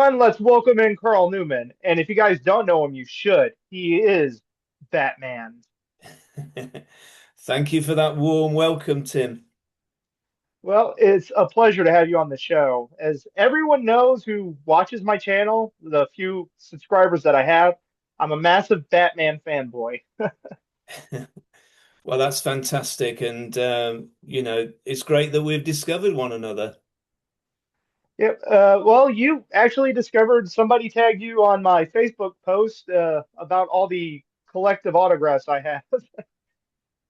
everyone, let's welcome in Carl Newman. And if you guys don't know him, you should. He is Batman. Thank you for that warm welcome, Tim. Well, it's a pleasure to have you on the show. As everyone knows who watches my channel, the few subscribers that I have, I'm a massive Batman fanboy. Well, that's fantastic. And, it's great that we've discovered one another. Yep. Well, you actually discovered somebody tagged you on my Facebook post about all the collective autographs I have.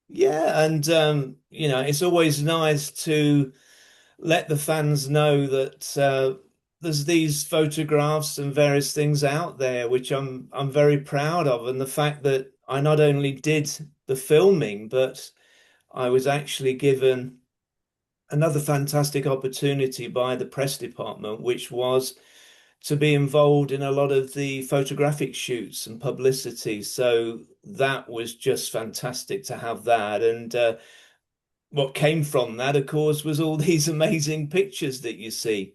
Yeah. And, it's always nice to let the fans know that there's these photographs and various things out there, which I'm very proud of. And the fact that I not only did the filming, but I was actually given another fantastic opportunity by the press department, which was to be involved in a lot of the photographic shoots and publicity. So that was just fantastic to have that. And what came from that, of course, was all these amazing pictures that you see,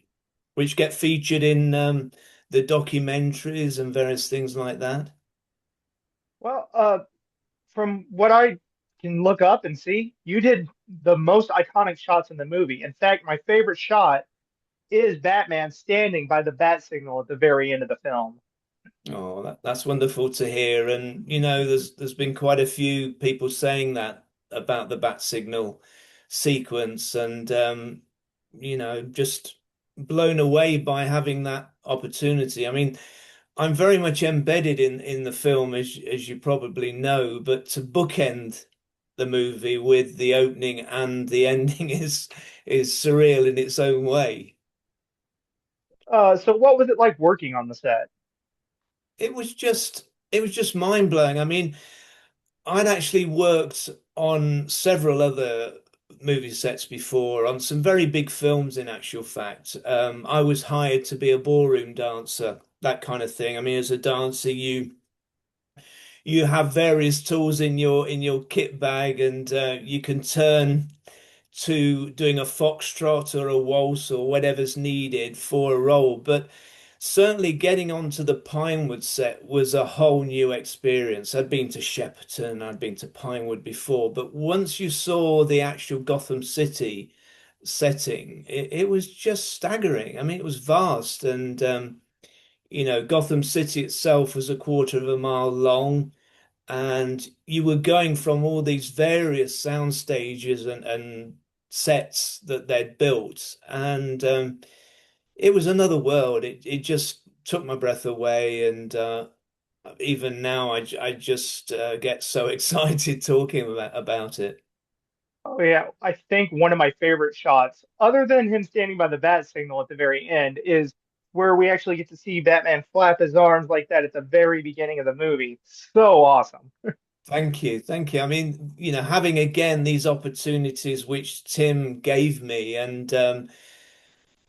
which get featured in the documentaries and various things like that. Well, from what I can look up and see, you did the most iconic shots in the movie. In fact, my favorite shot is Batman standing by the bat signal at the very end of the film. Oh, that's wonderful to hear. And there's been quite a few people saying that about the bat signal sequence, and just blown away by having that opportunity. I mean, I'm very much embedded in the film, as you probably know, but to bookend the movie with the opening and the ending is surreal in its own way. So what was it like working on the set? It was just mind blowing. I mean, I'd actually worked on several other movie sets before, on some very big films, in actual fact. I was hired to be a ballroom dancer, that kind of thing. I mean, as a dancer, you have various tools in your kit bag, and you can turn to doing a foxtrot or a waltz or whatever's needed for a role. But certainly getting onto the Pinewood set was a whole new experience. I'd been to Shepperton, I'd been to Pinewood before, but once you saw the actual Gotham City setting, it was just staggering. I mean, it was vast, and Gotham City itself was a quarter of a mile long, and you were going from all these various sound stages and sets that they'd built, and it was another world. It just took my breath away, and even now I just get so excited talking about it. Oh yeah, I think one of my favorite shots, other than him standing by the bat signal at the very end, is where we actually get to see Batman flap his arms like that at the very beginning of the movie. So awesome. Thank you, thank you. I mean, having again these opportunities which Tim gave me, and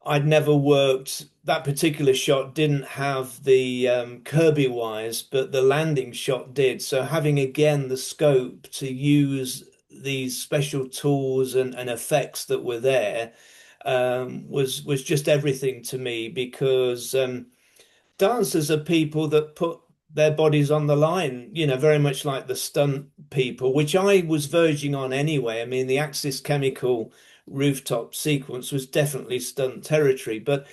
I'd never worked. That particular shot didn't have the Kirby wires, but the landing shot did. So having again the scope to use these special tools and effects that were there was just everything to me, because dancers are people that put their bodies on the line, very much like the stunt people, which I was verging on anyway. I mean, the Axis Chemical rooftop sequence was definitely stunt territory, but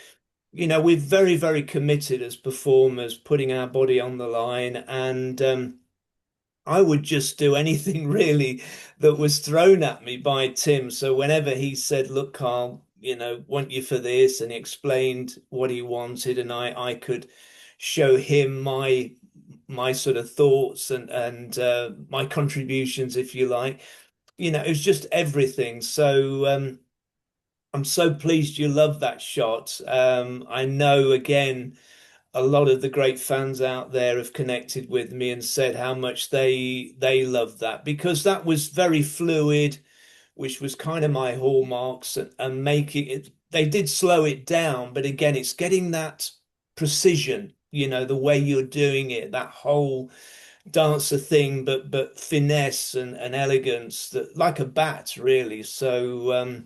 we're very, very committed as performers, putting our body on the line, and I would just do anything really that was thrown at me by Tim. So whenever he said, "Look, Carl, want you for this," and he explained what he wanted, and I could show him my sort of thoughts and my contributions, if you like. It was just everything. So I'm so pleased you love that shot. I know again a lot of the great fans out there have connected with me and said how much they love that, because that was very fluid, which was kind of my hallmarks, and making it, they did slow it down, but again, it's getting that precision, the way you're doing it, that whole dancer thing, but finesse and elegance, that like a bat, really. So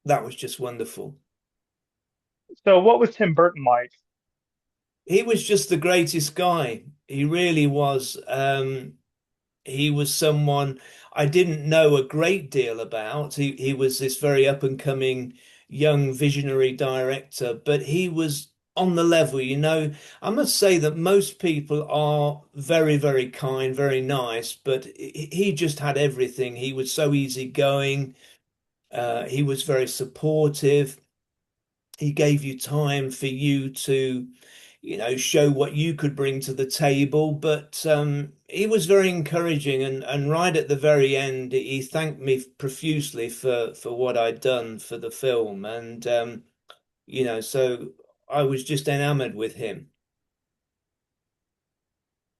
that was just wonderful. So what was Tim Burton like? he was just the greatest guy. He really was. He was someone I didn't know a great deal about. He was this very up and coming young visionary director, but he was on the level, you know. I must say that most people are very, very kind, very nice, but he just had everything. He was so easygoing. He was very supportive. He gave you time for you to, you know, show what you could bring to the table. But he was very encouraging, and right at the very end, he thanked me profusely for what I'd done for the film, and you know, so I was just enamored with him.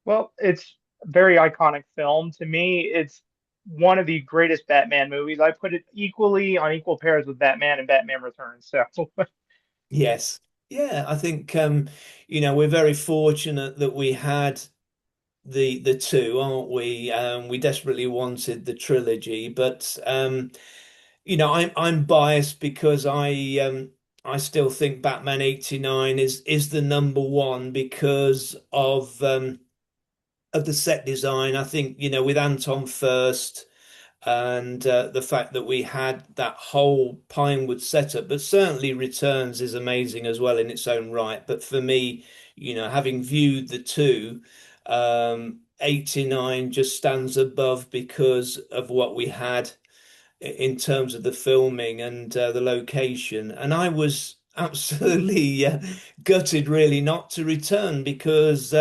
Well, it's a very iconic film. To me, it's one of the greatest Batman movies. I put it equally on equal pairs with Batman and Batman Returns. So, Yes, yeah, I think you know, we're very fortunate that we had the two, aren't we? We desperately wanted the trilogy, but you know, I'm biased because I still think Batman 89 is the number one because of the set design. I think, you know, with Anton first and the fact that we had that whole Pinewood setup, but certainly Returns is amazing as well in its own right. But for me, you know, having viewed the two, 89 just stands above because of what we had in terms of the filming and the location. And I was absolutely gutted, really, not to return because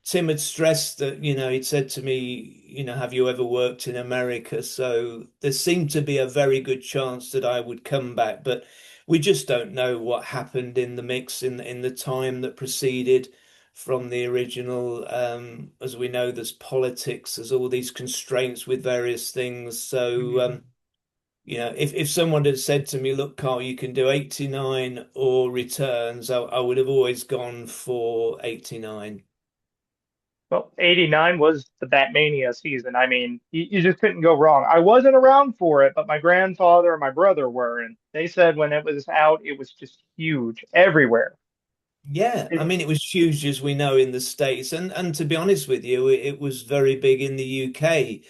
Tim had stressed that, you know, he'd said to me, you know, have you ever worked in America? So there seemed to be a very good chance that I would come back, but we just don't know what happened in the mix in the time that preceded from the original. As we know, there's politics, there's all these constraints with various things. So mhm. you know, if someone had said to me, look, Carl, you can do 89 or returns, I would have always gone for 89. Well, 89 was the Batmania season. I mean, you just couldn't go wrong. I wasn't around for it, but my grandfather and my brother were, and they said when it was out, it was just huge everywhere. Yeah, I It, mean, it was huge as we know in the States, and to be honest with you, it was very big in the UK.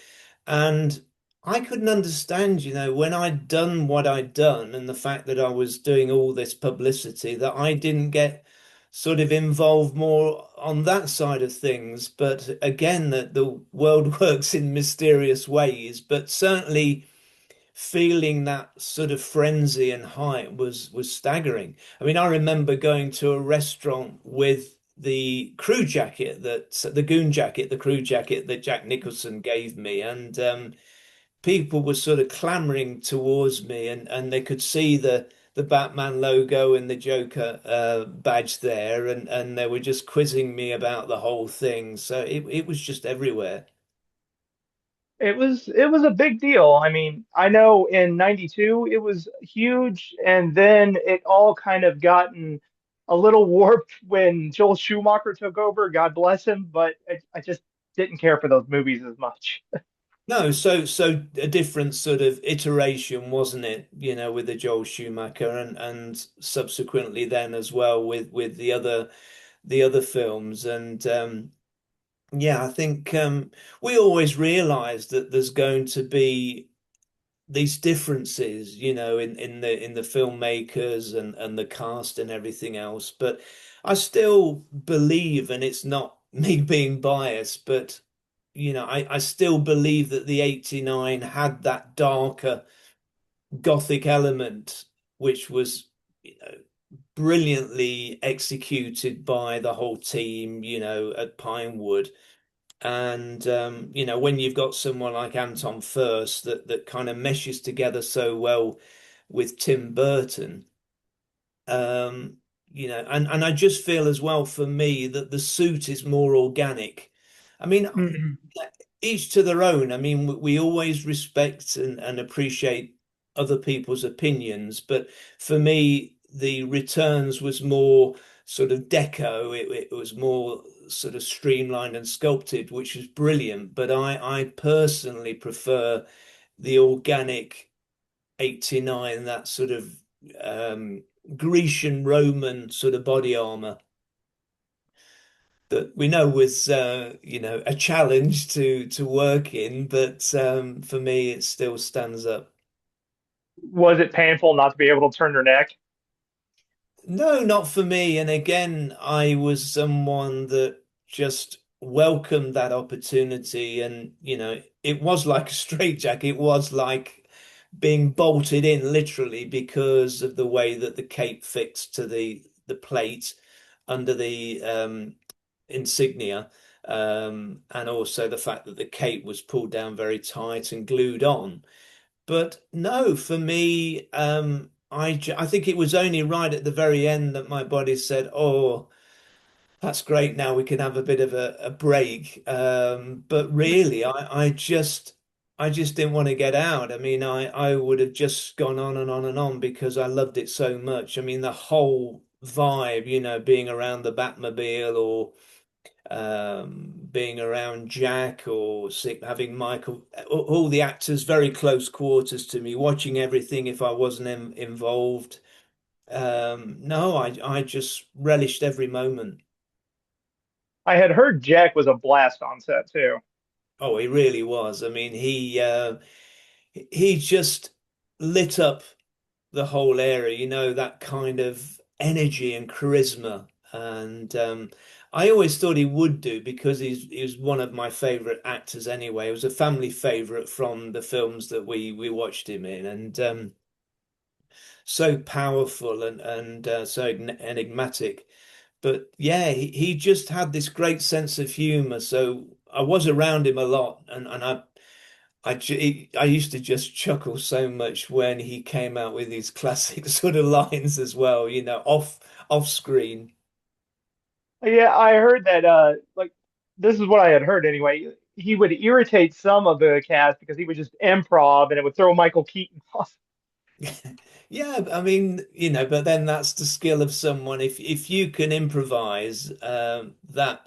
And I couldn't understand, you know, when I'd done what I'd done and the fact that I was doing all this publicity, that I didn't get sort of involved more on that side of things. But again, that the world works in mysterious ways, but certainly feeling that sort of frenzy and hype was staggering. I mean, I remember going to a restaurant with the crew jacket that the goon jacket, the crew jacket that Jack Nicholson gave me, and people were sort of clamoring towards me, and they could see the Batman logo and the Joker badge there, and they were just quizzing me about the whole thing. So it was just everywhere. it was a big deal. I mean, I know in 92 it was huge, and then it all kind of gotten a little warped when Joel Schumacher took over, God bless him, but I just didn't care for those movies as much. No, so a different sort of iteration, wasn't it? You know, with the Joel Schumacher and subsequently then as well with the other films. And yeah, I think we always realize that there's going to be these differences, you know, in the filmmakers and the cast and everything else. But I still believe, and it's not me being biased, but you know, I still believe that the 89 had that darker gothic element, which was, you know, brilliantly executed by the whole team, you know, at Pinewood. And you know, when you've got someone like Anton First that kind of meshes together so well with Tim Burton, um, you know, and I just feel as well for me that the suit is more organic. I mean, Mhm. each to their own. I mean, we always respect and appreciate other people's opinions, but for me, the returns was more sort of deco. It was more sort of streamlined and sculpted, which was brilliant. But I personally prefer the organic 89, that sort of um, Grecian Roman sort of body armor. that we know was a challenge to work in, but for me it still stands up. Was it painful not to be able to turn your neck? No, not for me. And again, I was someone that just welcomed that opportunity. And, it was like a straitjacket. It was like being bolted in literally because of the way that the cape fixed to the plate under the insignia. And also the fact that the cape was pulled down very tight and glued on. But no, for me, I think it was only right at the very end that my body said, "Oh, that's great. Now we can have a bit of a break." But really, I just didn't want to get out. I mean, I would have just gone on and on and on because I loved it so much. I mean, the whole vibe, being around the Batmobile or being around Jack or having Michael, all the actors very close quarters to me, watching everything if I wasn't involved. No, I just relished every moment. I had heard Jack was a blast on set too. Oh, he really was. I mean, he just lit up the whole area, that kind of energy and charisma. And I always thought he would do because he's one of my favorite actors anyway. He was a family favorite from the films that we watched him in, and so powerful and so enigmatic. But yeah, he just had this great sense of humor. So I was around him a lot, and I used to just chuckle so much when he came out with these classic sort of lines as well, off screen. Yeah, I heard that like this is what I had heard anyway. He would irritate some of the cast because he would just improv and it would throw Michael Keaton off. Yeah, I mean, but then that's the skill of someone. If you can improvise, that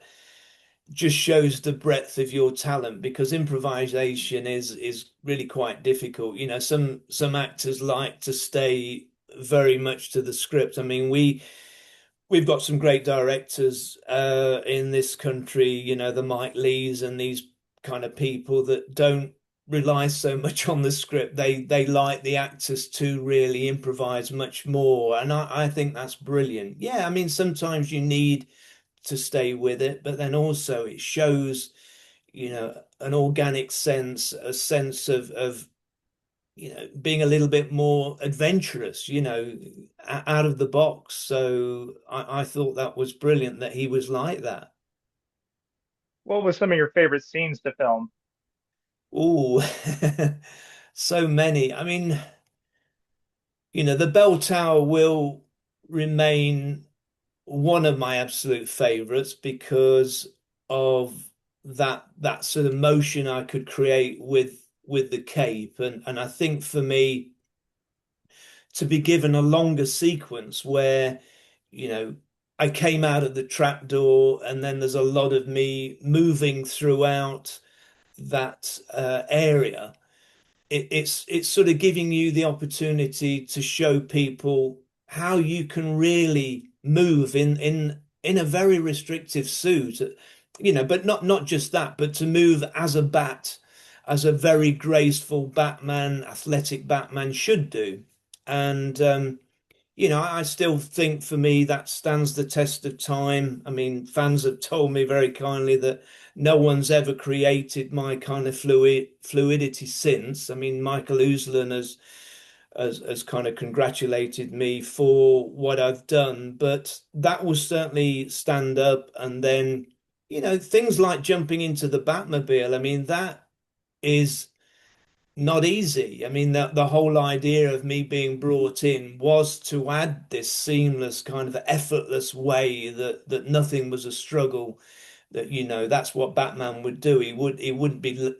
just shows the breadth of your talent because improvisation is really quite difficult. Some actors like to stay very much to the script. I mean, we've got some great directors in this country, the Mike Lees and these kind of people that don't rely so much on the script. They like the actors to really improvise much more. And I think that's brilliant. Yeah, I mean, sometimes you need to stay with it, but then also it shows, an organic sense, a sense of being a little bit more adventurous, out of the box. So I thought that was brilliant that he was like that. What was some of your favorite scenes to film? Oh, so many. I mean, the bell tower will remain one of my absolute favorites because of that sort of motion I could create with the cape. And I think for me, to be given a longer sequence where, you know, I came out of the trapdoor and then there's a lot of me moving throughout that area. It's sort of giving you the opportunity to show people how you can really move in a very restrictive suit, but not just that, but to move as a bat, as a very graceful Batman, athletic Batman should do. And I still think for me that stands the test of time. I mean, fans have told me very kindly that no one's ever created my kind of fluidity since. I mean, Michael Uslan has kind of congratulated me for what I've done, but that will certainly stand up. And then, things like jumping into the Batmobile. I mean, that is not easy. I mean, the whole idea of me being brought in was to add this seamless kind of effortless way that nothing was a struggle. That that's what Batman would do. He wouldn't be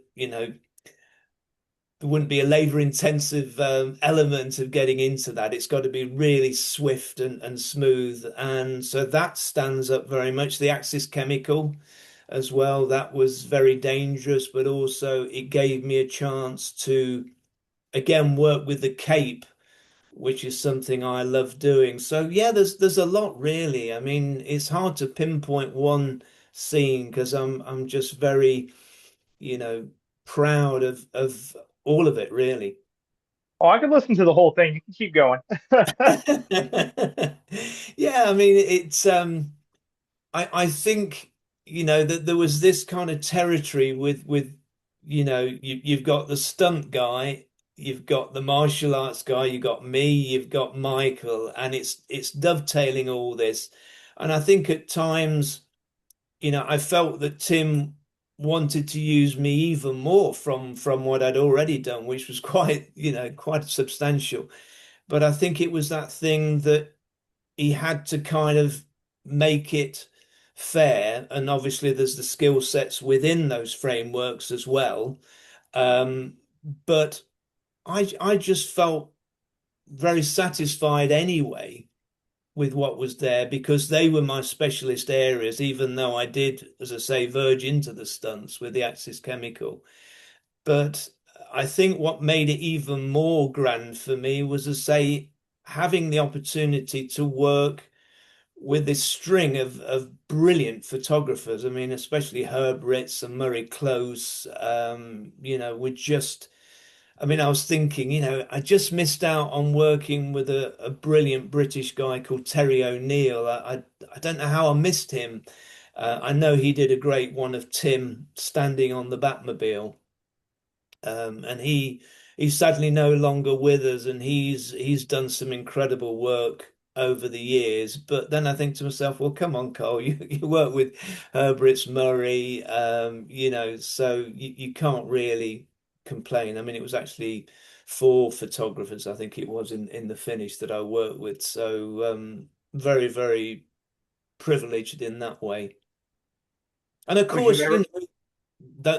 there wouldn't be a labor intensive element of getting into that. It's got to be really swift and smooth, and so that stands up very much. The Axis chemical as well, that was very dangerous, but also it gave me a chance to again work with the cape, which is something I love doing. So yeah, there's a lot really. I mean, it's hard to pinpoint one scene because I'm just very, you know, proud of all of it, really. Oh, I could listen to the whole thing. You can keep going. Yeah, I mean it's I think that there was this kind of territory with you've got the stunt guy, you've got the martial arts guy, you've got me, you've got Michael, and it's dovetailing all this. And I think at times, I felt that Tim wanted to use me even more from what I'd already done, which was quite, quite substantial. But I think it was that thing that he had to kind of make it fair. And obviously, there's the skill sets within those frameworks as well. Um, but I just felt very satisfied anyway with what was there because they were my specialist areas, even though I did, as I say, verge into the stunts with the Axis Chemical. But I think what made it even more grand for me was, as I say, having the opportunity to work with this string of brilliant photographers. I mean, especially Herb Ritts and Murray Close, were just, I mean, I was thinking, I just missed out on working with a brilliant British guy called Terry O'Neill. I don't know how I missed him. I know he did a great one of Tim standing on the Batmobile. And he's sadly no longer with us, and he's done some incredible work over the years. But then I think to myself, well, come on, Cole, you work with Herbert's Murray, so you can't really complain. I mean, it was actually four photographers, I think it was in the finish that I worked with. So very, very privileged in that way. And of Would you course, ever?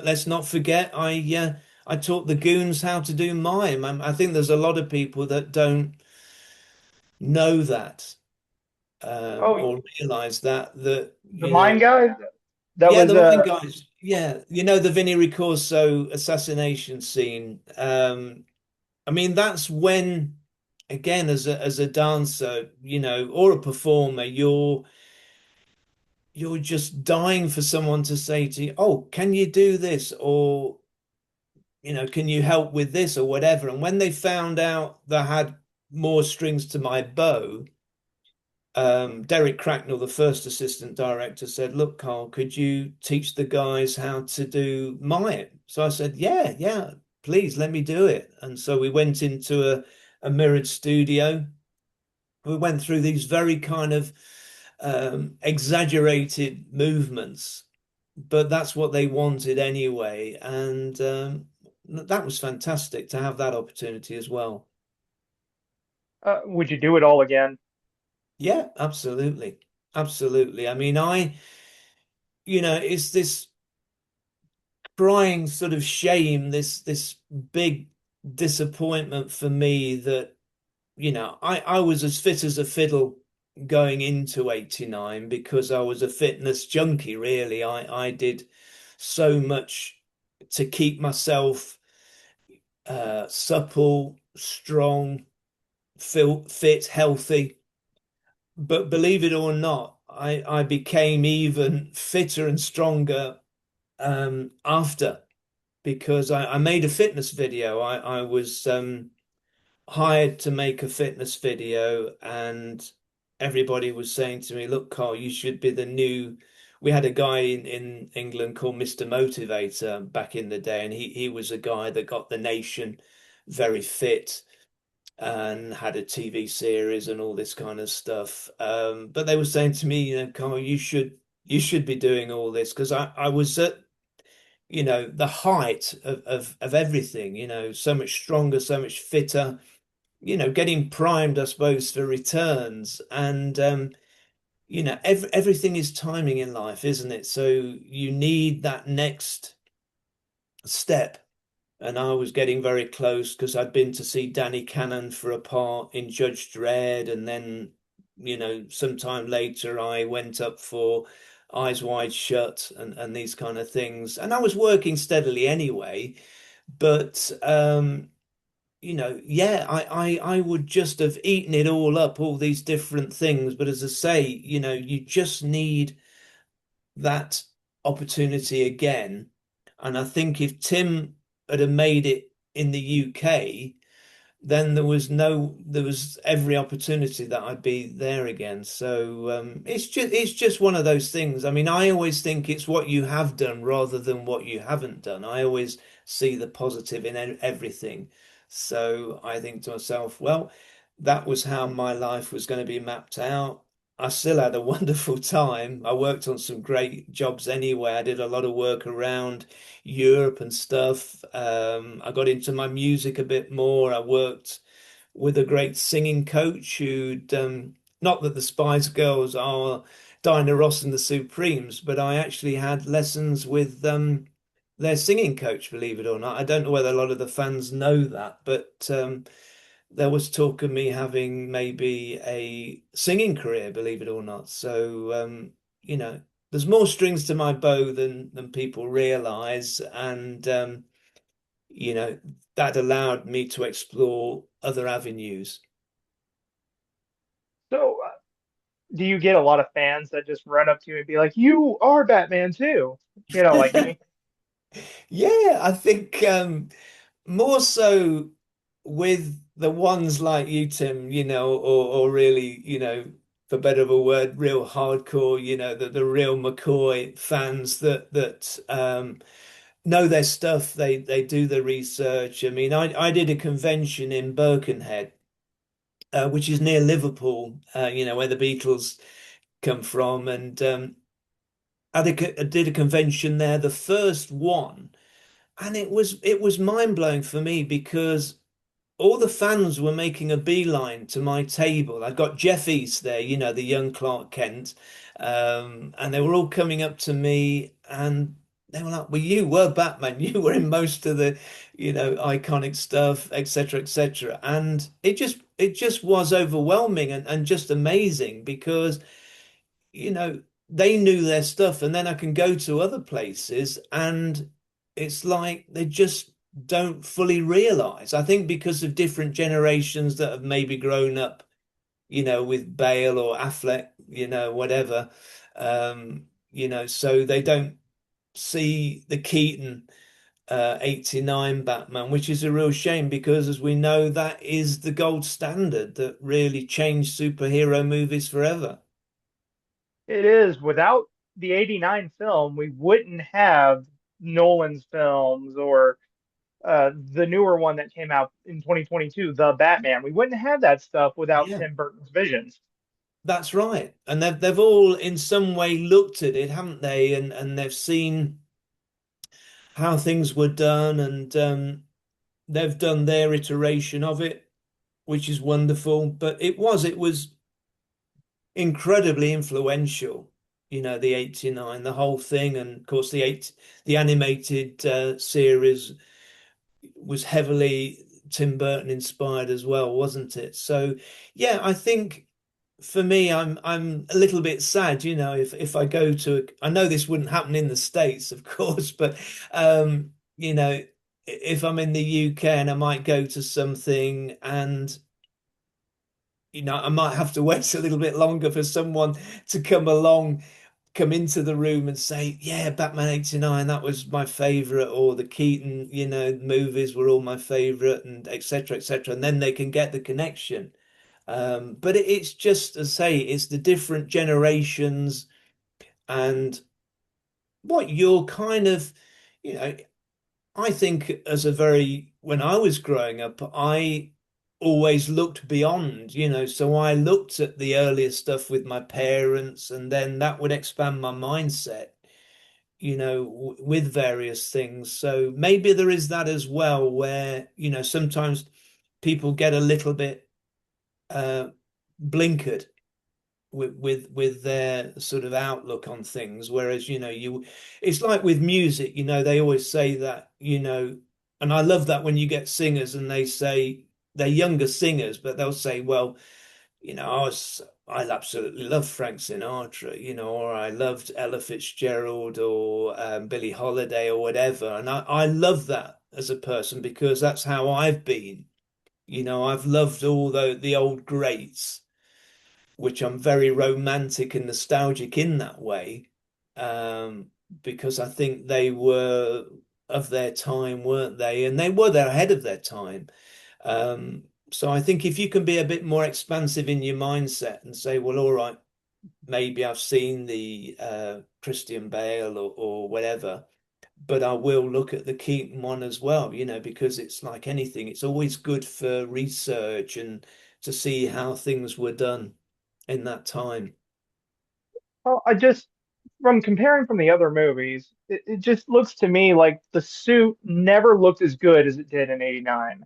let's not forget, I taught the goons how to do mime. I think there's a lot of people that don't know that Oh, or realize that the mine guy. That yeah, was the mime guys, yeah, the Vinnie Ricorso assassination scene. I mean, that's when, again, as a dancer, or a performer, you're just dying for someone to say to you, "Oh, can you do this?" or can you help with this or whatever? And when they found out that I had more strings to my bow, Derek Cracknell, the first assistant director, said, "Look, Carl, could you teach the guys how to do mime?" So I said, "Yeah, yeah, please let me do it." And so we went into a mirrored studio. We went through these very kind of exaggerated movements, but that's what they wanted anyway. And that was fantastic to have that opportunity as well. would you do it all again? Yeah, absolutely. Absolutely. I mean, it's this crying sort of shame, this big disappointment for me that, I was as fit as a fiddle going into 89 because I was a fitness junkie, really. I did so much to keep myself supple, strong, fit, healthy. But believe it or not, I became even fitter and stronger after because I made a fitness video. I was hired to make a fitness video, and everybody was saying to me, "Look, Carl, you should be the new." We had a guy in England called Mr. Motivator back in the day, and he was a guy that got the nation very fit and had a TV series and all this kind of stuff. But they were saying to me, Carl, you should be doing all this because I was at the height of everything, so much stronger, so much fitter, getting primed, I suppose, for returns. And everything is timing in life, isn't it? So you need that next step. And I was getting very close because I'd been to see Danny Cannon for a part in Judge Dredd, and then, sometime later I went up for Eyes Wide Shut and these kind of things. And I was working steadily anyway, but yeah, I would just have eaten it all up, all these different things. But as I say, you just need that opportunity again. And I think if Tim had have made it in the UK, then there was every opportunity that I'd be there again. So it's just one of those things. I mean, I always think it's what you have done rather than what you haven't done. I always see the positive in everything. So I think to myself, well, that was how my life was going to be mapped out. I still had a wonderful time. I worked on some great jobs anyway. I did a lot of work around Europe and stuff. I got into my music a bit more. I worked with a great singing coach who'd, not that the Spice Girls are Dinah Ross and the Supremes, but I actually had lessons with their singing coach, believe it or not. I don't know whether a lot of the fans know that, but there was talk of me having maybe a singing career, believe it or not. So, you know, there's more strings to my bow than people realize, and you know, that allowed me to explore other avenues. So, do you get a lot of fans that just run up to you and be like, "You are Batman too," like me? Yeah, I think more so with the ones like you, Tim, or really, for better of a word, real hardcore, the real McCoy fans that know their stuff. They do the research. I mean, I did a convention in Birkenhead, which is near Liverpool, where the Beatles come from, and I did a convention there, the first one, and it was mind blowing for me because all the fans were making a beeline to my table. I got Jeff East there, the young Clark Kent, and they were all coming up to me and they were like, "Well, you were Batman. You were in most of the, iconic stuff, etc., etc." And it just was overwhelming and just amazing because they knew their stuff, and then I can go to other places and it's like they just don't fully realize. I think because of different generations that have maybe grown up, with Bale or Affleck, whatever, so they don't see the Keaton 89 Batman, which is a real shame because, as we know, that is the gold standard that really changed superhero movies forever. It is. Without the '89 film, we wouldn't have Nolan's films or the newer one that came out in 2022, The Batman. We wouldn't have that stuff without Yeah. Tim Burton's visions. That's right. And they've all in some way looked at it, haven't they? And they've seen how things were done and they've done their iteration of it, which is wonderful. But it was incredibly influential, the 89, the whole thing. And of course the animated series was heavily Tim Burton inspired as well, wasn't it? So yeah, I think for me, I'm a little bit sad, if I go to I know this wouldn't happen in the States, of course, but if I'm in the UK and I might go to something and I might have to wait a little bit longer for someone to come into the room and say, yeah, Batman 89, that was my favorite, or the Keaton, movies were all my favorite, and etc., etc. And then they can get the connection. But it's just as I say, it's the different generations and what you're kind of, you know, I think when I was growing up, I always looked beyond, so I looked at the earlier stuff with my parents, and then that would expand my mindset, with various things. So maybe there is that as well, where, sometimes people get a little bit uh, blinkered with their sort of outlook on things, whereas it's like with music, they always say that, and I love that when you get singers and they say they're younger singers, but they'll say, well, I absolutely love Frank Sinatra, or I loved Ella Fitzgerald or Billie Holiday or whatever, and I love that as a person because that's how I've been. I've loved all the old greats, which I'm very romantic and nostalgic in that way. because I think they were of their time, weren't they? And they were there ahead of their time. So I think if you can be a bit more expansive in your mindset and say, well, all right, maybe I've seen the Christian Bale or whatever, but I will look at the Keaton one as well, because it's like anything, it's always good for research and to see how things were done in that time. Well, from comparing from the other movies, it just looks to me like the suit never looked as good as it did in '89.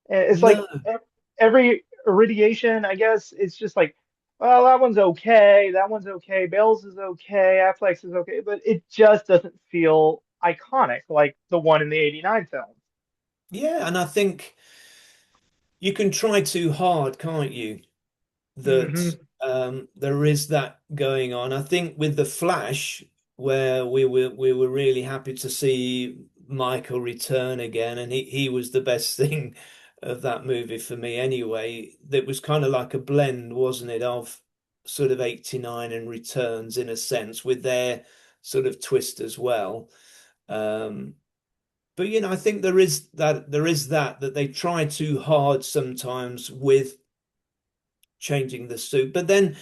It's like No, every irradiation, I guess, it's just like, well, that one's okay, that one's okay, Bale's is okay, Affleck's is okay, but it just doesn't feel iconic like the one in the '89 film. yeah, and I think you can try too hard, can't you? That Hmm. there is that going on. I think with the Flash, where we were really happy to see Michael return again, and he was the best thing of that movie for me anyway. That was kind of like a blend, wasn't it, of sort of 89 and Returns in a sense, with their sort of twist as well. Um, but I think there is that they try too hard sometimes with changing the suit. But then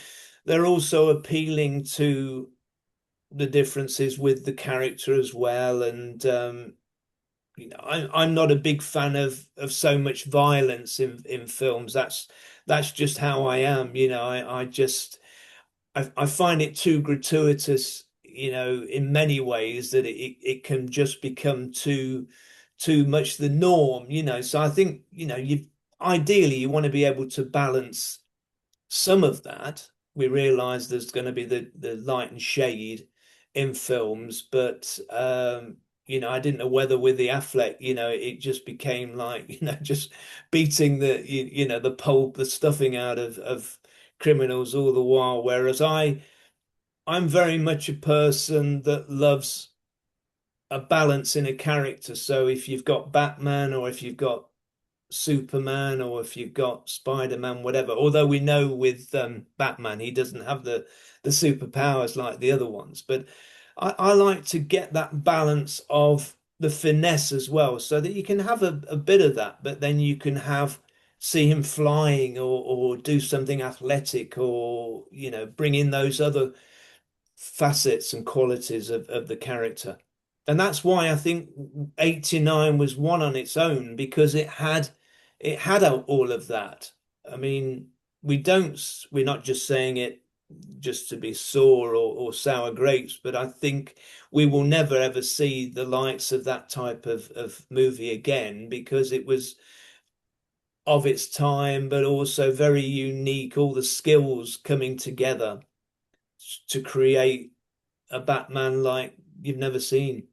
they're also appealing to the differences with the character as well. And I'm not a big fan of so much violence in films. That's just how I am. I just I find it too gratuitous. In many ways that it can just become too much the norm. So I think you ideally you want to be able to balance some of that. We realize there's going to be the light and shade in films, but I didn't know whether with the Affleck, it just became like, just beating the pulp, the stuffing out of criminals all the while. Whereas I'm very much a person that loves a balance in a character. So if you've got Batman or if you've got Superman or if you've got Spider-Man, whatever. Although we know with Batman, he doesn't have the superpowers like the other ones. But I like to get that balance of the finesse as well, so that you can have a bit of that, but then you can see him flying or do something athletic or bring in those other facets and qualities of the character. And that's why I think 89 was one on its own because it had all of that. I mean, we're not just saying it just to be sore or sour grapes, but I think we will never ever see the likes of that type of movie again because it was of its time, but also very unique, all the skills coming together to create a Batman like you've never seen.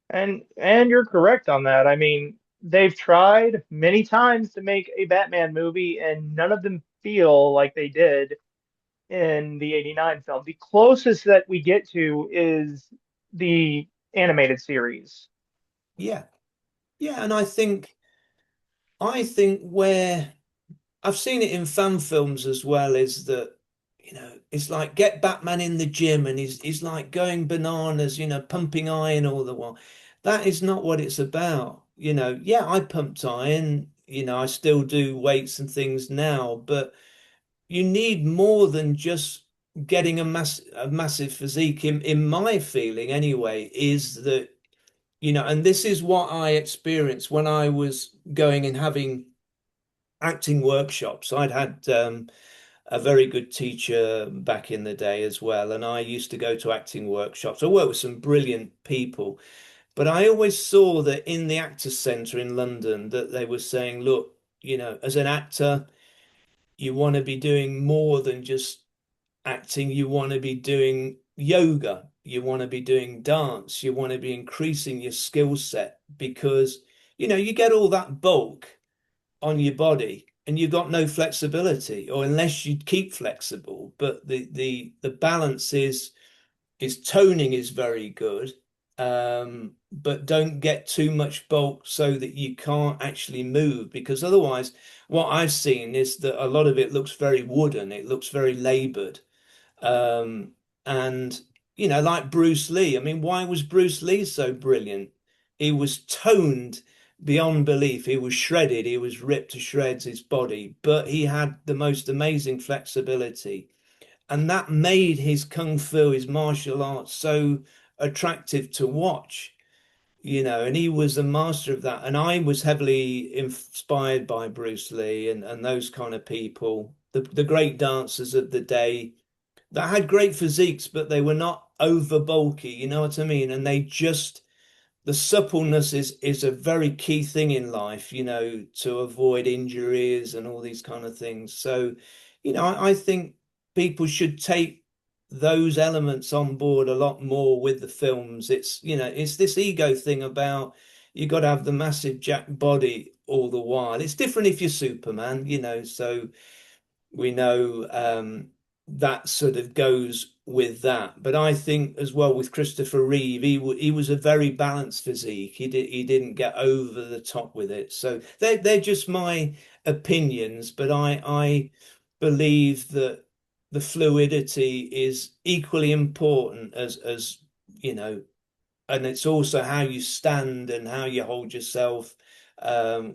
And you're correct on that. I mean, they've tried many times to make a Batman movie, and none of them feel like they did in the '89 film. The closest that we get to is the animated series. Yeah, yeah, and I think where I've seen it in fan films as well is that it's like get Batman in the gym and he's like going bananas, pumping iron all the while. That is not what it's about. Yeah, I pumped iron, I still do weights and things now, but you need more than just getting a massive physique in my feeling anyway, is that and this is what I experienced when I was going and having acting workshops. I'd had a very good teacher back in the day as well, and I used to go to acting workshops. I worked with some brilliant people, but I always saw that in the Actors Centre in London that they were saying, look, as an actor, you want to be doing more than just acting. You want to be doing yoga, you want to be doing dance, you want to be increasing your skill set because you get all that bulk on your body and you've got no flexibility, or unless you keep flexible. But the balance is toning is very good, but don't get too much bulk so that you can't actually move, because otherwise what I've seen is that a lot of it looks very wooden, it looks very labored, and like Bruce Lee. I mean, why was Bruce Lee so brilliant? He was toned beyond belief. He was shredded. He was ripped to shreds, his body, but he had the most amazing flexibility. And that made his kung fu, his martial arts, so attractive to watch, and he was a master of that. And I was heavily inspired by Bruce Lee and those kind of people, the great dancers of the day that had great physiques, but they were not over bulky, you know what I mean? And they just the suppleness is a very key thing in life, to avoid injuries and all these kind of things. So, I think people should take those elements on board a lot more with the films. It's this ego thing about you got to have the massive jack body all the while. It's different if you're Superman, so we know that sort of goes with that. But I think as well with Christopher Reeve, he was a very balanced physique. He didn't get over the top with it. So they're just my opinions, but I believe that the fluidity is equally important as you know and it's also how you stand and how you hold yourself,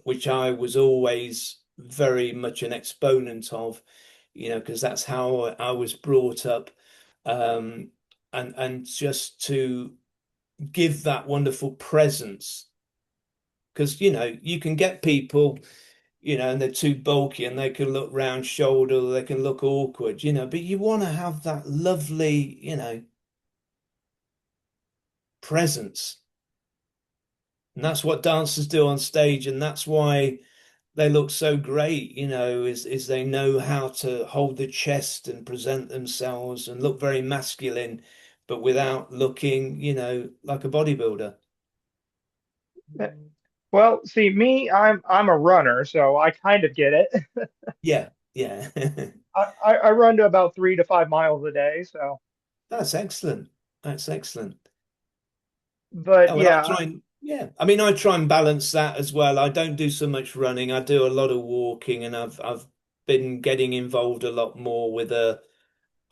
which I was always very much an exponent of, because that's how I was brought up, and just to give that wonderful presence, because you can get people, and they're too bulky and they can look round shoulder, they can look awkward, but you want to have that lovely, presence. And that's what dancers do on stage, and that's why they look so great, is they know how to hold the chest and present themselves and look very masculine, but without looking, like a bodybuilder. Well, see, me, I'm a runner, so I kind of get it. Yeah, yeah. I run to about 3 to 5 miles a day, so That's excellent. That's excellent. but Oh, and I yeah, try and yeah, I mean I try and balance that as well. I don't do so much running. I do a lot of walking, and I've been getting involved a lot more with a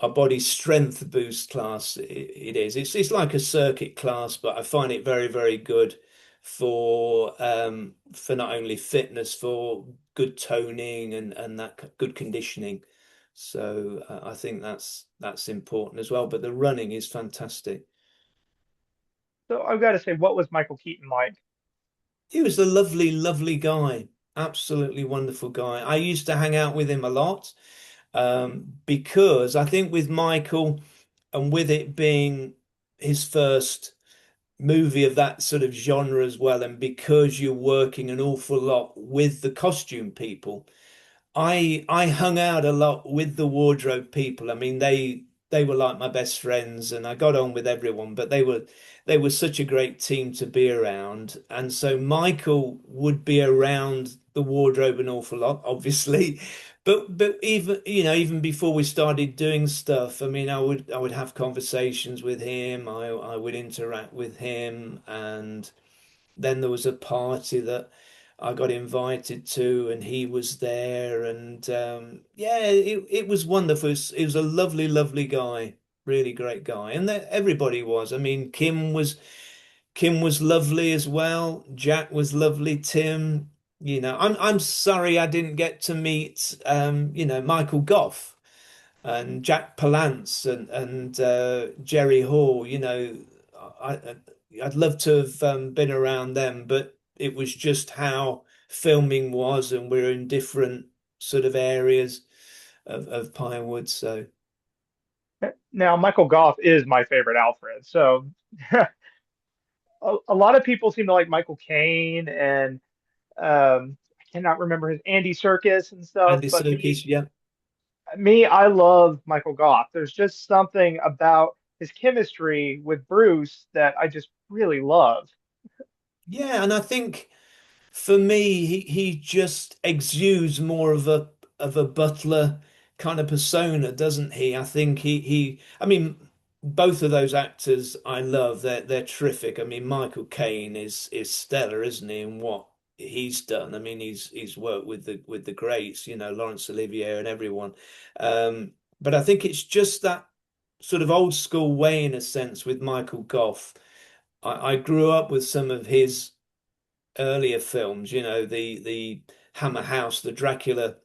body strength boost class. It is. It's like a circuit class, but I find it very, very good for not only fitness, for good toning and that good conditioning. So I think that's important as well. But the running is fantastic. so I've got to say, what was Michael Keaton like? He was a lovely, lovely guy. Absolutely wonderful guy. I used to hang out with him a lot, because I think with Michael and with it being his first movie of that sort of genre as well, and because you're working an awful lot with the costume people, I hung out a lot with the wardrobe people. I mean, they were like my best friends, and I got on with everyone. But they were such a great team to be around, and so Michael would be around the wardrobe an awful lot, obviously. But even even before we started doing stuff, I mean, I would have conversations with him. I would interact with him, and then there was a party that I got invited to, and he was there, and yeah, it was wonderful. It was a lovely, lovely guy, really great guy, and everybody was. I mean, Kim was lovely as well. Jack was lovely. Tim, I'm sorry I didn't get to meet Michael Goff and Jack Palance and Jerry Hall. I'd love to have been around them, but it was just how filming was, and we're in different sort of areas of Pinewood. So Now, Michael Goff is my favorite Alfred. So a lot of people seem to like Michael Caine and I cannot remember his Andy Serkis and stuff, Andy but me, Serkis, yeah. me, I love Michael Goff. There's just something about his chemistry with Bruce that I just really love. Yeah, and I think for me, he just exudes more of a butler kind of persona, doesn't he? I think I mean, both of those actors I love. They're terrific. I mean, Michael Caine is stellar, isn't he? And what he's done. I mean, he's worked with the greats, Laurence Olivier and everyone. But I think it's just that. sort of old school way in a sense with Michael Gough. I grew up with some of his earlier films, the Hammer House, the Dracula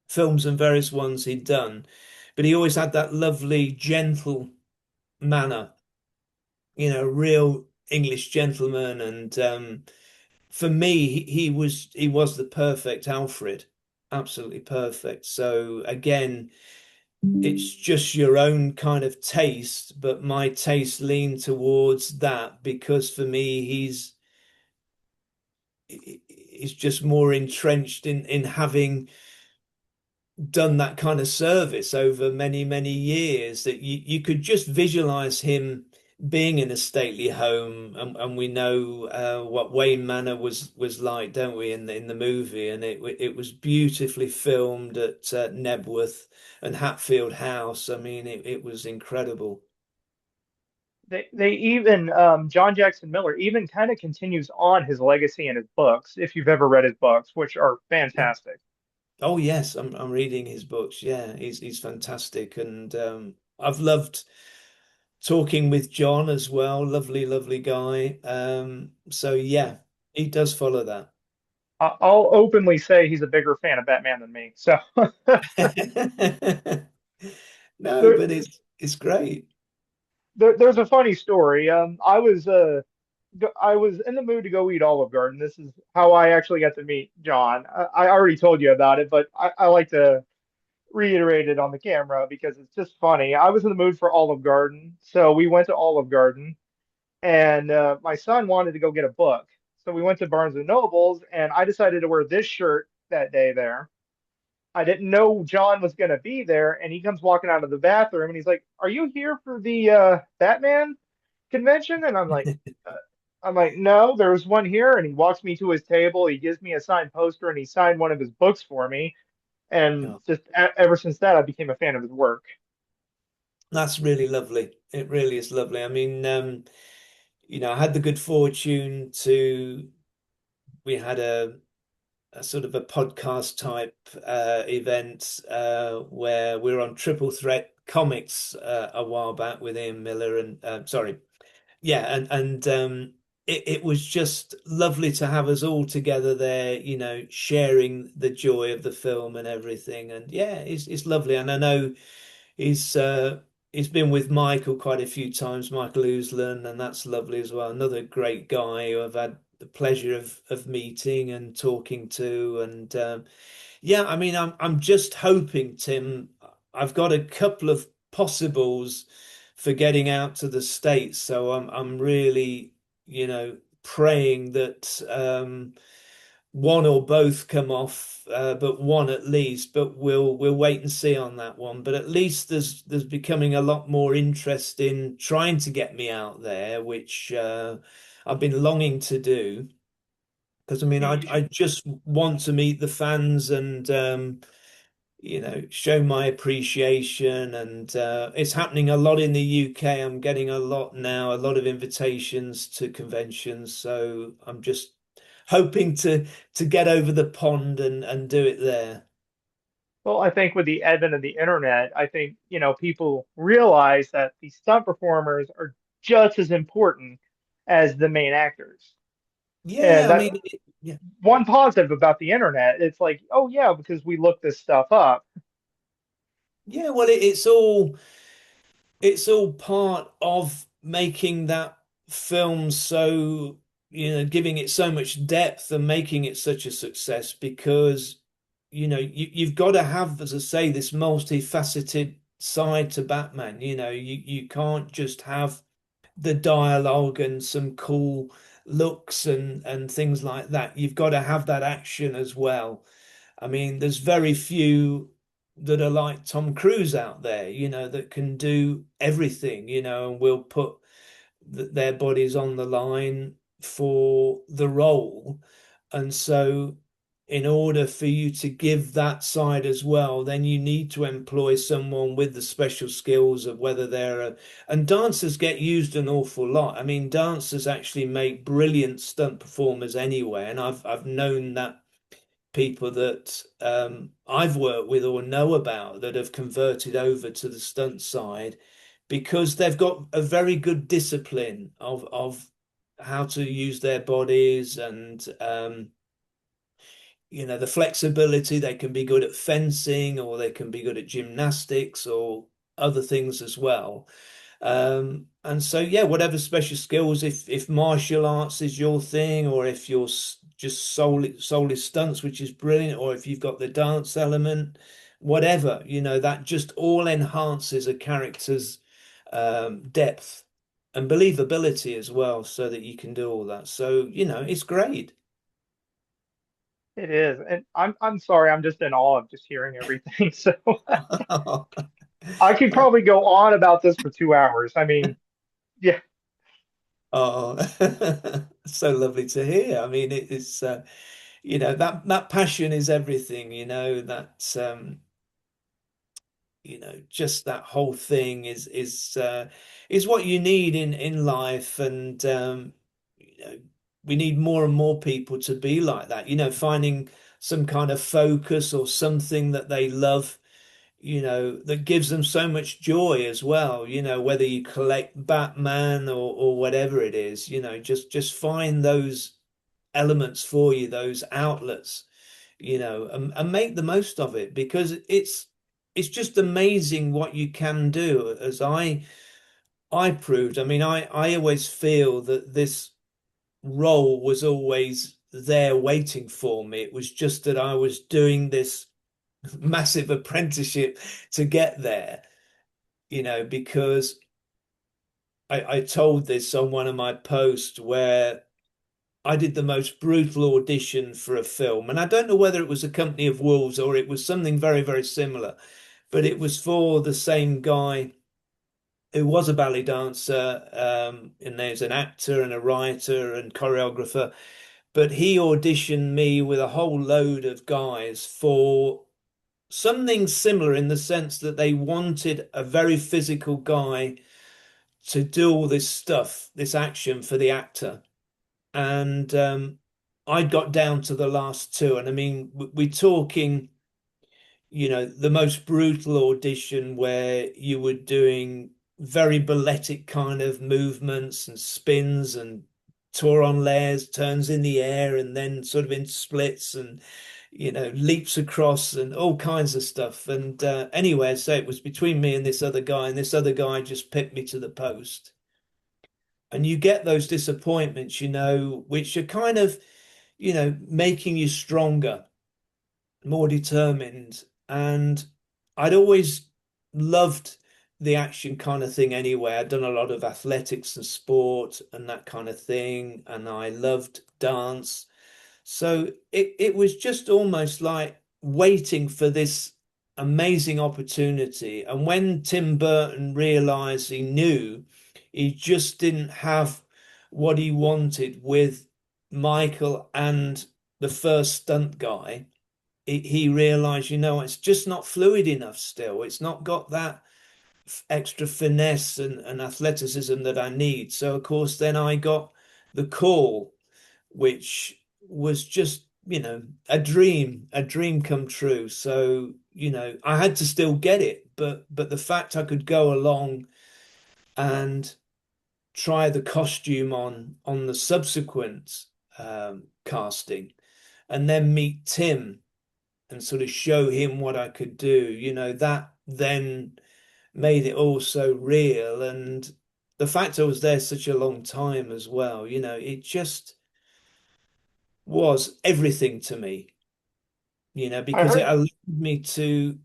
films and various ones he'd done. But he always had that lovely, gentle manner, real English gentleman. And for me, he was the perfect Alfred, absolutely perfect. So again, it's just your own kind of taste, but my taste leaned towards that because for me, he's just more entrenched in having done that kind of service over many, many years that you could just visualize him being in a stately home, and we know what Wayne Manor was like, don't we, in the movie, and it was beautifully filmed at Nebworth and Hatfield House. I mean, it was incredible. They even John Jackson Miller even kind of continues on his legacy in his books, if you've ever read his books, which are Yeah. fantastic. Oh yes, I'm reading his books. Yeah, he's fantastic, and I've loved talking with John as well. Lovely, lovely guy. So yeah, he does follow that. I'll openly say he's a bigger fan of Batman than me. So No, there, but it's great. there's a funny story. I was in the mood to go eat Olive Garden. This is how I actually got to meet John. I already told you about it, but I like to reiterate it on the camera because it's just funny. I was in the mood for Olive Garden, so we went to Olive Garden, and my son wanted to go get a book. So we went to Barnes and Nobles, and I decided to wear this shirt that day there. I didn't know John was going to be there, and he comes walking out of the bathroom, and he's like, "Are you here for the Batman convention?" And uh, I'm like, "No, there's one here." And he walks me to his table. He gives me a signed poster, and he signed one of his books for me. And Oh, just ever since that, I became a fan of his work. that's really lovely. It really is lovely. I mean, I had the good fortune to we had a sort of a podcast type event where we were on Triple Threat Comics a while back with Ian Miller and sorry, yeah, and it was just lovely to have us all together there, sharing the joy of the film and everything. And yeah, it's lovely. And I know he's uh he's been with Michael quite a few times, Michael Ousland, and that's lovely as well. Another great guy who I've had the pleasure of meeting and talking to. And yeah, I mean, I'm just hoping, Tim. I've got a couple of possibles for getting out to the States, so I'm really, praying that one or both come off, but one at least. But we'll wait and see on that one. But at least there's becoming a lot more interest in trying to get me out there, which I've been longing to do. Because I mean, I You I should. just want to meet the fans and show my appreciation. And it's happening a lot in the UK. I'm getting a lot now, a lot of invitations to conventions. So I'm just hoping to get over the pond and do it there. Well, I think with the advent of the internet, I think, people realize that the stunt performers are just as important as the main actors. And Yeah, I that's mean, yeah, one positive about the internet. It's like, oh yeah, because we look this stuff up. yeah. Well, it's all part of making that film so, giving it so much depth and making it such a success because, you've got to have, as I say, this multifaceted side to Batman. You can't just have the dialogue and some cool looks and things like that. You've got to have that action as well. I mean, there's very few that are like Tom Cruise out there, that can do everything, and will put their bodies on the line for the role. And so, in order for you to give that side as well, then you need to employ someone with the special skills of whether they're and dancers get used an awful lot. I mean, dancers actually make brilliant stunt performers anyway, and I've known that people that I've worked with or know about that have converted over to the stunt side because they've got a very good discipline of how to use their bodies and the flexibility. They can be good at fencing or they can be good at gymnastics or other things as well. And so, yeah, whatever special skills, if martial arts is your thing, or if you're just solely stunts, which is brilliant, or if you've got the dance element, whatever, that just all enhances a character's depth and believability as well, so that you can do all that. So, it's great. It is. And I'm sorry, I'm just in awe of just hearing everything. So I could probably go on about this for 2 hours. I mean, yeah, Oh, so lovely to hear. I mean, it's that passion is everything. Just that whole thing is what you need in life, and we need more and more people to be like that. Finding some kind of focus or something that they love, that gives them so much joy as well. Whether you collect Batman or whatever it is, just find those elements for you, those outlets, and make the most of it, because it's just amazing what you can do. As I proved. I mean, I always feel that this role was always there waiting for me. It was just that I was doing this massive apprenticeship to get there, because I told this on one of my posts where I did the most brutal audition for a film. And I don't know whether it was A Company of Wolves or it was something very, very similar, but it was for the same guy who was a ballet dancer. And there's an actor and a writer and choreographer. But he auditioned me with a whole load of guys for something similar, in the sense that they wanted a very physical guy to do all this stuff, this action for the actor. And I got down to the last two. And I mean, we're talking, the most brutal audition where you were doing very balletic kind of movements and spins and tour en l'air, turns in the air and then sort of in splits and leaps across and all kinds of stuff. And anyway, so it was between me and this other guy, and this other guy just picked me to the post. And you get those disappointments, which are kind of, making you stronger, more determined. And I'd always loved the action kind of thing anyway. I'd done a lot of athletics and sport and that kind of thing, and I loved dance. So it was just almost like waiting for this amazing opportunity. And when Tim Burton realized he knew he just didn't have what he wanted with Michael and the first stunt guy, he realized, it's just not fluid enough still. It's not got that extra finesse and athleticism that I need. So, of course, then I got the call, which was just, a dream come true. So, I had to still get it, but the fact I could go along and try the costume on the subsequent casting, and then meet Tim and sort of show him what I could do, that then made it all so real. And the fact I was there such a long time as well, it just was everything to me, I because it heard. allowed me to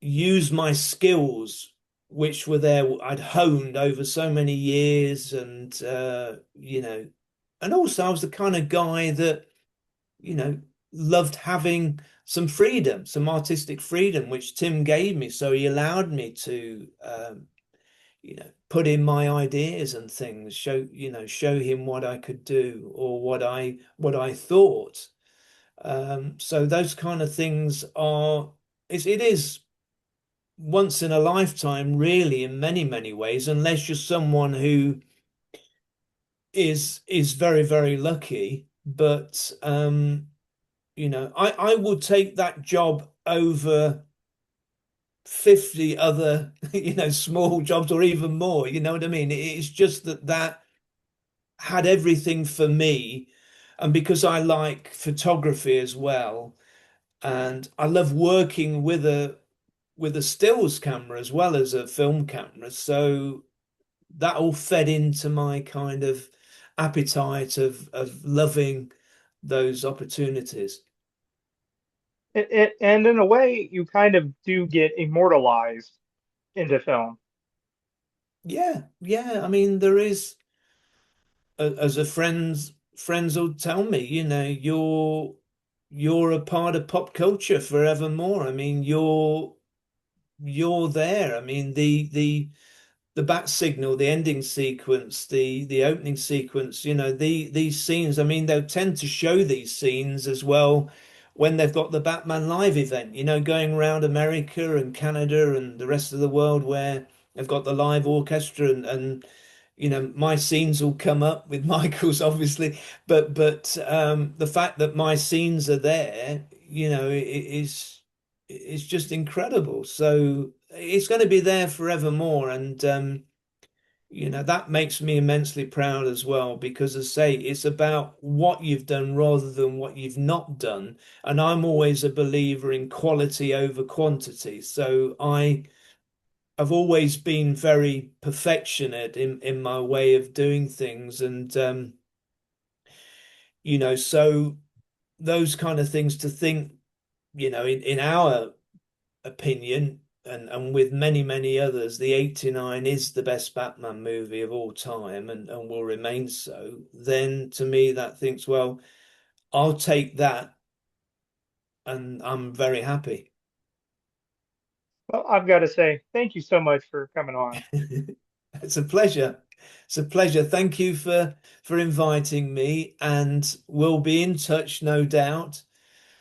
use my skills, which were there, I'd honed over so many years. And, and also I was the kind of guy that, you know, loved having some freedom, some artistic freedom, which Tim gave me. So he allowed me to, put in my ideas and things, show him what I could do or what I thought. So those kind of things it is once in a lifetime, really, in many, many ways, unless you're someone who is very, very lucky. But I would take that job over 50 other, small jobs or even more. You know what I mean? It's just that had everything for me. And because I like photography as well, and I love working with a stills camera as well as a film camera. So that all fed into my kind of appetite of loving those opportunities. And in a way, you kind of do get immortalized into film. Yeah, yeah. I mean, there is, as a friends will tell me, you're a part of pop culture forevermore. I mean, you're there. I mean, the bat signal, the ending sequence, the opening sequence, these scenes, I mean, they'll tend to show these scenes as well when they've got the Batman Live event, going around America and Canada and the rest of the world where they've got the live orchestra and my scenes will come up with Michael's obviously, but the fact that my scenes are there, is just incredible. So it's going to be there forevermore, and that makes me immensely proud as well because, as I say, it's about what you've done rather than what you've not done. And I'm always a believer in quality over quantity. So I've always been very perfectionate in my way of doing things, and so those kind of things to think, in our opinion, and with many, many others, the 89 is the best Batman movie of all time and will remain so, then to me that thinks, well, I'll take that and I'm very happy. Well, I've got to say, thank you so much for coming on. It's a pleasure. It's a pleasure. Thank you for inviting me, and we'll be in touch, no doubt.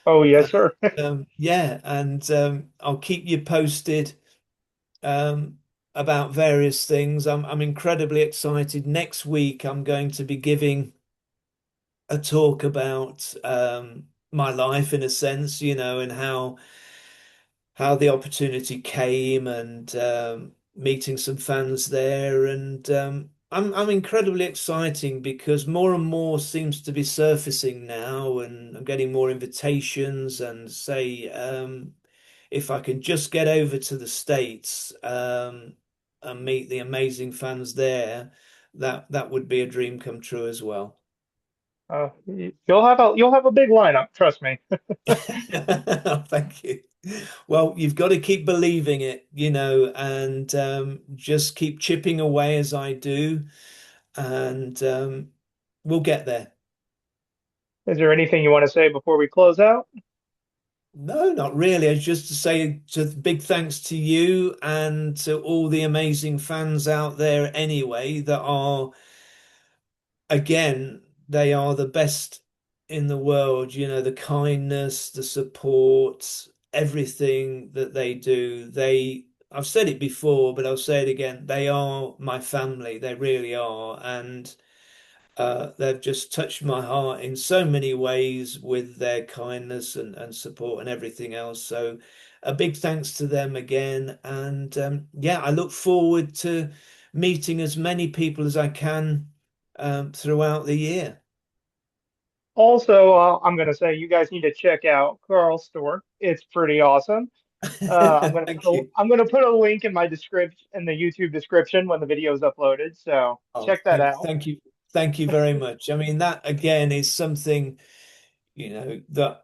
Oh, Uh, yes, sir. yeah, and I'll keep you posted um, about various things. I'm incredibly excited. Next week, I'm going to be giving a talk about my life in a sense, and how the opportunity came and meeting some fans there. And I'm incredibly exciting because more and more seems to be surfacing now, and I'm getting more invitations and say if I can just get over to the States and meet the amazing fans there, that would be a dream come true as well. You'll have a big lineup, trust me. Thank you. Well, you've got to keep believing it, and just keep chipping away as I do, and we'll get there. Is there anything you want to say before we close out? No, not really. It's just to say big thanks to you and to all the amazing fans out there anyway that are, again, they are the best in the world. The kindness, the support, everything that they do. I've said it before, but I'll say it again. They are my family. They really are. And they've just touched my heart in so many ways with their kindness and support and everything else. So a big thanks to them again. And yeah, I look forward to meeting as many people as I can throughout the year. Also, I'm going to say you guys need to check out Carl's store. It's pretty awesome. Thank you. I'm going to put a link in my description in the YouTube description when the video is uploaded. So Oh, check that out. thank you. Thank you very much. I mean, that again is something, that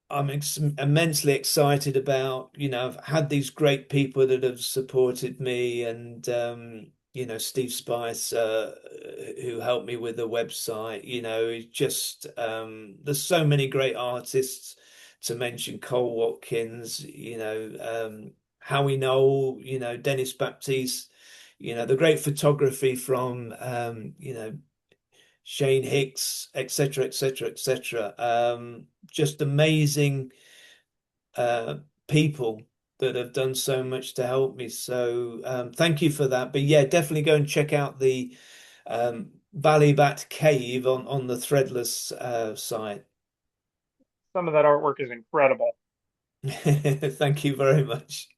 I'm immensely excited about. I've had these great people that have supported me, and Steve Spice, who helped me with the website. It's just there's so many great artists to mention. Cole Watkins, Howie Noel, Dennis Baptiste. The great photography from Shane Hicks, etc., etc., etc. Just amazing uh, people that have done so much to help me. So thank you for that. But yeah, definitely go and check out the Ballybat Cave on the Threadless site. Some of that artwork is incredible. Thank you very much.